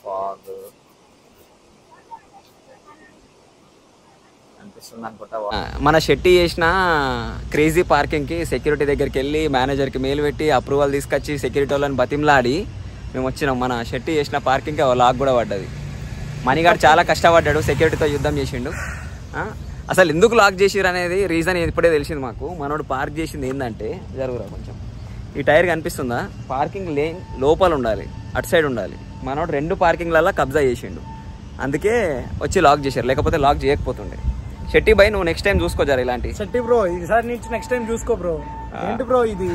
Fog అనిపిస్తుంది అనుకుంటా. మన షెట్టి చేసిన క్రేజీ పార్కింగ్కి సెక్యూరిటీ దగ్గరికి వెళ్ళి మేనేజర్కి మెయిల్ పెట్టి అప్రూవల్ తీసుకొచ్చి సెక్యూరిటీ వాళ్ళని బతిమలాడి మేము వచ్చినాం. మన షెట్టి చేసిన పార్కింగ్కి లాక్ కూడా పడ్డది. మణిగాడు చాలా కష్టపడ్డాడు, సెక్యూరిటీతో యుద్ధం చేసిండు. అసలు ఎందుకు లాక్ చేసిరు అనేది రీజన్ ఇప్పుడే తెలిసింది మాకు. మనోడు పార్క్ చేసింది ఏంటంటే, జరుగురా కొంచెం, ఈ టైర్ కనిపిస్తుందా, పార్కింగ్ లేన్ లోపల ఉండాలి, అటు సైడ్ ఉండాలి. మనోడు 2 పార్కింగ్లలో కబ్జా చేసిండు, అందుకే వచ్చి లాక్ చేశారు, లేకపోతే లాక్ చేయకపోతుండే. షెట్టి బై నువ్వు నెక్స్ట్ టైం చూసుకో జర ఇలాంటి. షెట్టి బ్రో ఈసారి నుంచి నెక్స్ట్ టైం చూసుకో బ్రో. ఏంటి బ్రో ఇది?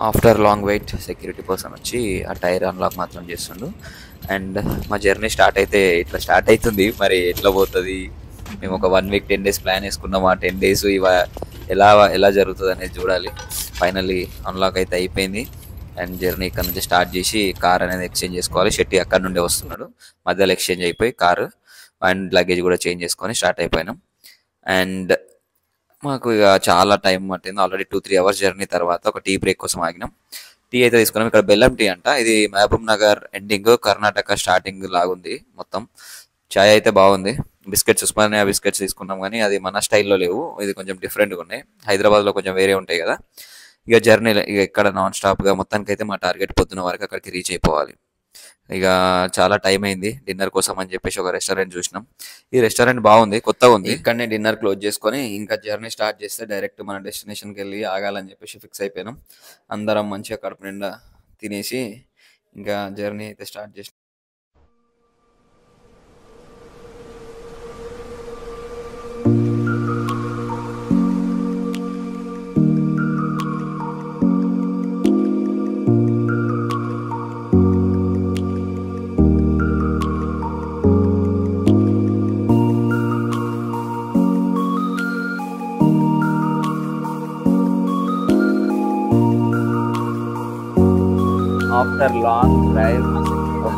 After long wait security person వచ్చి ఆ టైర్ అన్లాక్ మాత్రం చేస్తుండు. అండ్ మా జర్నీ స్టార్ట్ అయితే ఇట్లా స్టార్ట్ అవుతుంది. మరి ఎట్లా పోతుంది, మేము ఒక 1 వీక్ 10 డేస్ ప్లాన్ వేసుకున్నాం. ఆ 10 డేస్ ఎలా జరుగుతుంది అనేది చూడాలి. ఫైనల్లీ అన్లాక్ అయితే అయిపోయింది. అండ్ జర్నీ ఇక్కడ నుంచి స్టార్ట్ చేసి కార్ అనేది ఎక్స్చేంజ్ చేసుకోవాలి. షెట్టి అక్కడ నుండే వస్తున్నాడు, మధ్యలో ఎక్స్చేంజ్ అయిపోయి కారు అండ్ లగేజ్ కూడా చేంజ్ చేసుకొని స్టార్ట్ అయిపోయినాం. అండ్ మాకు ఇక చాలా టైం పట్టింది. ఆల్రెడీ 2-3 అవర్స్ జర్నీ తర్వాత ఒక టీ బ్రేక్ కోసం ఆగినాం. టీ అయితే తీసుకున్నాం. ఇక్కడ బెల్లం టీ అంట. ఇది మహబూబ్ నగర్ ఎండింగ్, కర్ణాటక స్టార్టింగ్ లాగుంది మొత్తం. చాయ్ అయితే బాగుంది. బిస్కెట్స్, ఉస్మానియా బిస్కెట్స్ తీసుకున్నాం, కానీ అది మన స్టైల్లో లేవు, ఇది కొంచెం డిఫరెంట్గా ఉన్నాయి. హైదరాబాద్లో కొంచెం వేరే ఉంటాయి కదా. ఇక జర్నీ ఇక ఇక్కడ నాన్ స్టాప్గా మొత్తానికైతే మా టార్గెట్ పొద్దున వరకు అక్కడికి రీచ్ అయిపోవాలి. ఇక చాలా టైం అయింది డిన్నర్ కోసం అని చెప్పేసి ఒక రెస్టారెంట్ చూసినాం. ఈ రెస్టారెంట్ బాగుంది, కొత్తగా ఉంది. ఇక్కడనే డిన్నర్ క్లోజ్ చేసుకొని ఇంకా జర్నీ స్టార్ట్ చేస్తే డైరెక్ట్ మన డెస్టినేషన్కి వెళ్ళి ఆగాలని చెప్పేసి ఫిక్స్ అయిపోయినాం. అందరం మంచిగా కడుపు నిండా తినేసి ఇంకా జర్నీ అయితే స్టార్ట్ చేసినాం. After long drive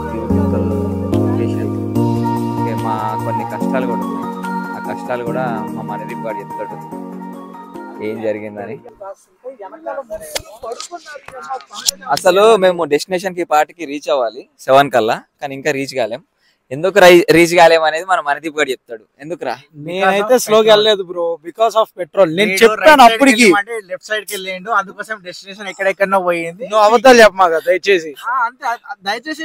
beautiful location. Okay, మా కొన్ని కష్టాలు కూడా ఉన్నాయి. ఆ కష్టాలు కూడా మా మనదీప్ గారు చెప్తాడు ఏం జరిగిందని. అసలు మేము డెస్టినేషన్కి పార్టీకి రీచ్ అవ్వాలి 7 కల్లా, కానీ ఇంకా రీచ్ కాలేం. ఎందుకు రీచ్ కాలేము అనేది మన మనదీప్ గారు చెప్తాడు. ఎందుకురా? నేనైతే స్లోగా వెళ్ళలేదు బ్రో, బికాస్ ఆఫ్ పెట్రోల్. నేను చెప్పాను అప్పటికి లెఫ్ట్ సైడ్ కి వెళ్ళిండు, అందుకోసం డెస్టినేషన్ ఎక్కడెక్కడో పోయింది. నువ్వు అబద్ధాలు చెప్పమాక దయచేసి. దయచేసి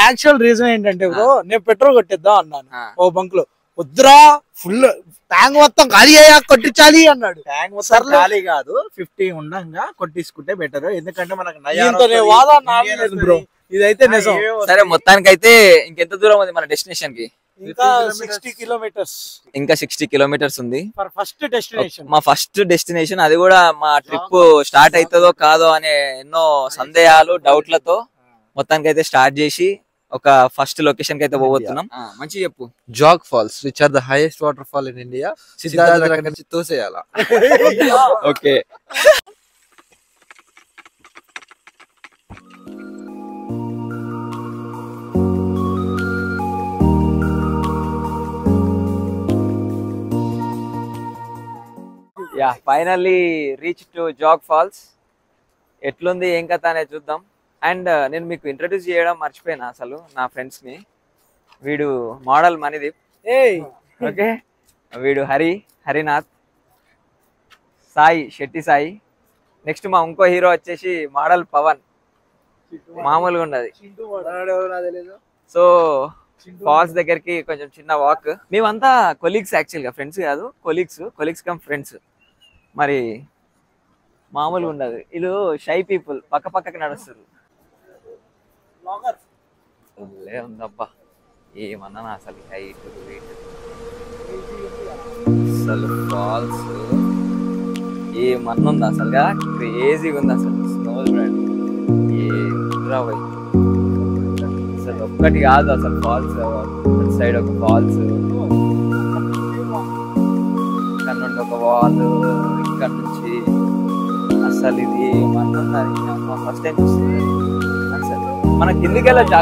యాక్చువల్ రీజన్ ఏంటంటే బ్రో, నేను పెట్రోల్ కొట్టిద్దాం అన్నాను ఓ బంక్ లో. వద్దురా, ఫుల్ ట్యాంక్ మొత్తం ఖాళీ అయ్యా కొట్టించాలి అన్నాడు. ట్యాంక్ మొత్తం ఖాళీ కాదు, 50 ఉండగా కొట్టించుకుంటే బెటర్. ఎందుకంటే మనకు బ్రో ఇదైతే నిజం. సరే, మొత్తానికైతే ఇంకెంత దూరం ఉంది మన డెస్టినేషన్ కి? ఇంకా 60 కిలోమీటర్స్. ఇంకా 60 కిలోమీటర్స్ ఉంది ఫస్ట్ డెస్టినేషన్. మా ఫస్ట్ డెస్టినేషన్. అది కూడా మా ట్రిప్ స్టార్ట్ అవుతుందో కాదో అనే ఎన్నో సందేహాలు, డౌట్లతో మొత్తానికైతే స్టార్ట్ చేసి ఒక ఫస్ట్ లొకేషన్ కి అయితే పోబోతున్నాం. మంచి చెప్పు. Jog falls, which are the highest water fall in India. Siddhartha నుంచి తోసేయాల. Okay, yeah finally reach to Jog falls. ఎట్లుంది ఏం కథ అనేది చూద్దాం. అండ్ నేను మీకు ఇంట్రడ్యూస్ చేయడం మర్చిపోయినా అసలు నా ఫ్రెండ్స్ని. వీడు మోడల్ మనదీప్, ఓకే. వీడు హరినాథ్, సాయి, శెట్టి సాయి. నెక్స్ట్ మా ఇంకో హీరో వచ్చేసి మోడల్ పవన్. మామూలుగా ఉన్నది. సో ఫాల్స్ దగ్గరికి కొంచెం చిన్న వాక్. మేమంతా కొలీగ్స్, యాక్చువల్గా ఫ్రెండ్స్ కాదు, కొలీగ్స్ కమ్ ఫ్రెండ్స్. మరి మామూలుగా ఉండదు. వీళ్ళు షై పీపుల్, పక్కకి నడుస్తారు. ఉందబ్బా, ఏమన్నా అసలు హైట్ వెయిట్. అసలు ఫాల్స్ ఏమన్నా ఉంది అసలుగా, క్రేజీగా ఉంది అసలు. స్నో చూడండి, ఏ అసలు ఒక్కటి కాదు అసలు ఫాల్స్. సైడ్ ఒక ఫాల్స్, ఇక్కడ నుండి ఒక వాల్, ఇక్కడ నుంచి అసలు ఇది ఏమన్నా ఫస్ట్ టైం చూస్తుంది. అసలు మన కిందికి వెళ్ళొచ్చు,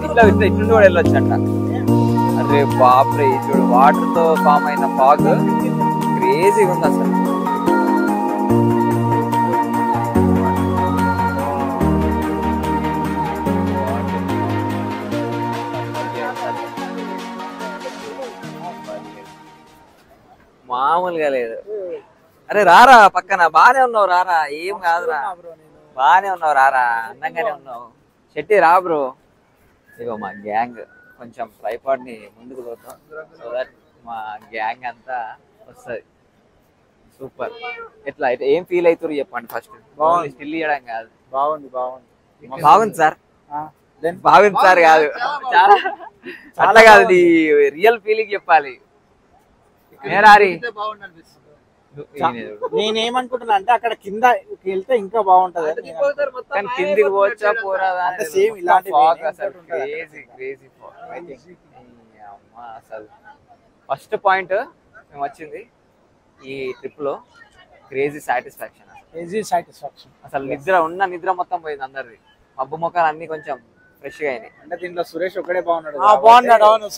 ఇట్లా ఇట్లా కూడా వెళ్ళొచ్చు అంట. అరే బాప్రే, చూడు వాటర్ తో ఫామ్ అయిన ఫాగ్ క్రేజీగా ఉంది అసలు. మామూలుగా లేదు. అరే రారా పక్కన, బానే ఉన్నావు రారా, ఏం కాదురా, బానే ఉన్నావు రారా, అందంగానే ఉన్నావు. చెట్టి రా బ్రో. ఇగో మా గ్యాంగ్ కొంచెం ట్రైపాడ్ ని ముందుకు పోతాం, సో దట్ మా గ్యాంగ్ అంతా వస్తుంది. సూపర్. ఎట్లా ఏం ఫీల్ అవుతారు చెప్పండి ఫస్ట్. బాగుంది. స్టిల్ ఇవ్వడం కాదు. బాగుంది బాగుంది సార్, బాగుంది సార్ కాదు, చాలా అట్లా కాదు, నీ రియల్ ఫీలింగ్ చెప్పాలి. నేనేమనుకుంటున్నా అంటే అక్కడ కింద వెళ్తే ఇంకా బాగుంటది. కానీ కిందికి పోవచ్చా పోరాదా సేమ్ ఇలాంటి అసలు ఫస్ట్ పాయింట్ మేము వచ్చింది ఈ ట్రిప్ లో క్రేజీ సాటిస్ఫాక్షన్. అసలు నిద్ర మొత్తం పోయింది అందరిది. మబ్బు మొక్కలు అన్ని కొంచెం ఫ్రెష్ గా అయినాయి. అంటే దీంట్లో సురేష్ ఒకడే బాగున్నాడు. బాగున్నాడు. అవును.